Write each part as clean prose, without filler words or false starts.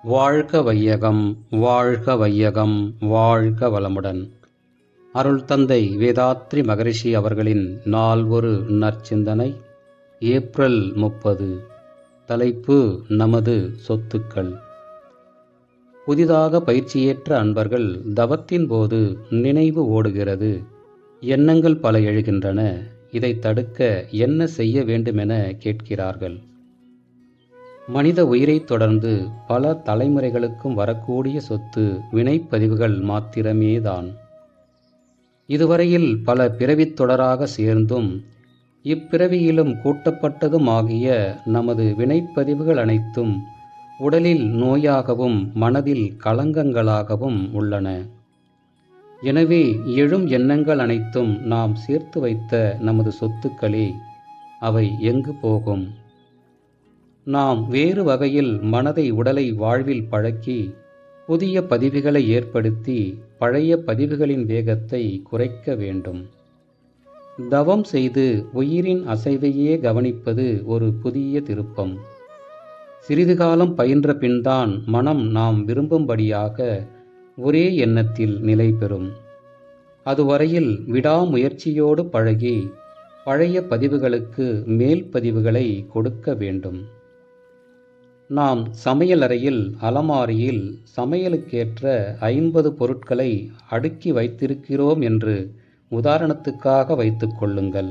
வாழ்க வையகம், வாழ்க வையகம், வாழ்க வளமுடன். அருள் தந்தை வேதாத்ரி மகரிஷி அவர்களின் நால்வொரு நற்சிந்தனை. ஏப்ரல் 30. தலைப்பு: நமது சொத்துக்கள். புதிதாக பயிற்சியேற்ற அன்பர்கள் தவத்தின் போது நினைவு ஓடுகிறது, எண்ணங்கள் பல எழுகின்றன. இதை தடுக்க என்ன செய்ய வேண்டுமென கேட்கிறார்கள். மனித உயிரை தொடர்ந்து பல தலைமுறைகளுக்கும் வரக்கூடிய சொத்து வினைப்பதிவுகள் மாத்திரமேதான். இதுவரையில் பல பிறவித் தொடராக சேர்ந்தும் இப்பிறவியிலும் கூட்டப்பட்டதும் ஆகிய நமது வினைப்பதிவுகள் அனைத்தும் உடலில் நோயாகவும் மனதில் களங்கங்களாகவும் உள்ளன. எனவே எழும் எண்ணங்கள் அனைத்தும் நாம் சேர்த்து வைத்த நமது சொத்துக்களே. அவை எங்கு போகும்? நாம் வேறு வகையில் மனதை உடலை வாழ்வில் பழக்கி புதிய பதிவுகளை ஏற்படுத்தி பழைய பதிவுகளின் வேகத்தை குறைக்க வேண்டும். தவம் செய்து உயிரின் அசைவையே கவனிப்பது ஒரு புதிய திருப்பம். சிறிது காலம் பயின்ற பின்தான் மனம் நாம் விரும்பும்படியாக ஒரே எண்ணத்தில் நிலை பெறும். அதுவரையில் விடாமுயற்சியோடு பழகி பழைய பதிவுகளுக்கு மேல் பதிவுகளை கொடுக்க வேண்டும். நாம் சமையலறையில் அலமாரியில் சமையலுக்கேற்ற 50 பொருட்களை அடுக்கி வைத்திருக்கிறோம் என்று உதாரணத்துக்காக வைத்துக் கொள்ளுங்கள்.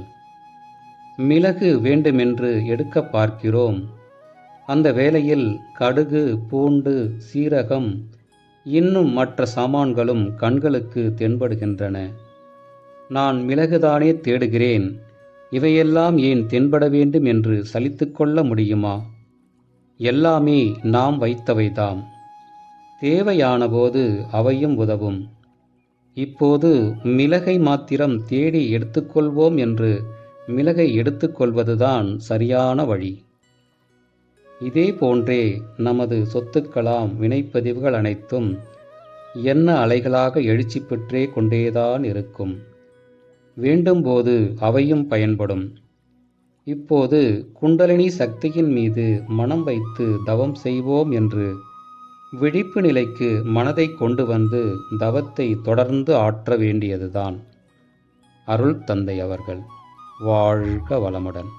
மிளகு வேண்டுமென்று எடுக்க பார்க்கிறோம். அந்த வேளையில் கடுகு, பூண்டு, சீரகம், இன்னும் மற்ற சாமான்களும் கண்களுக்கு தென்படுகின்றன. நான் மிளகுதானே தேடுகிறேன், இவையெல்லாம் ஏன் தென்பட வேண்டும் என்று சலித்துக்கொள்ள முடியுமா? எல்லாமே நாம் வைத்தவைதாம். தேவையானபோது அவையும் உதவும். இப்போது மிளகை மாத்திரம் தேடி எடுத்துக்கொள்வோம் என்று மிளகை எடுத்துக்கொள்வதுதான் சரியான வழி. இதே போன்றே நமது சொத்துக்களாம் வினைப்பதிவுகள் அனைத்தும் எண்ண அலைகளாக எழுச்சி பெற்றே கொண்டேதான் இருக்கும். வேண்டும்போது அவையும் பயன்படும். இப்போது குண்டலினி சக்தியின் மீது மனம் வைத்து தவம் செய்வோம் என்று விழிப்பு நிலைக்கு மனதை கொண்டு வந்து தவத்தை தொடர்ந்து ஆற்ற வேண்டியதுதான். அருள் தந்தை அவர்கள். வாழ்க வளமுடன்.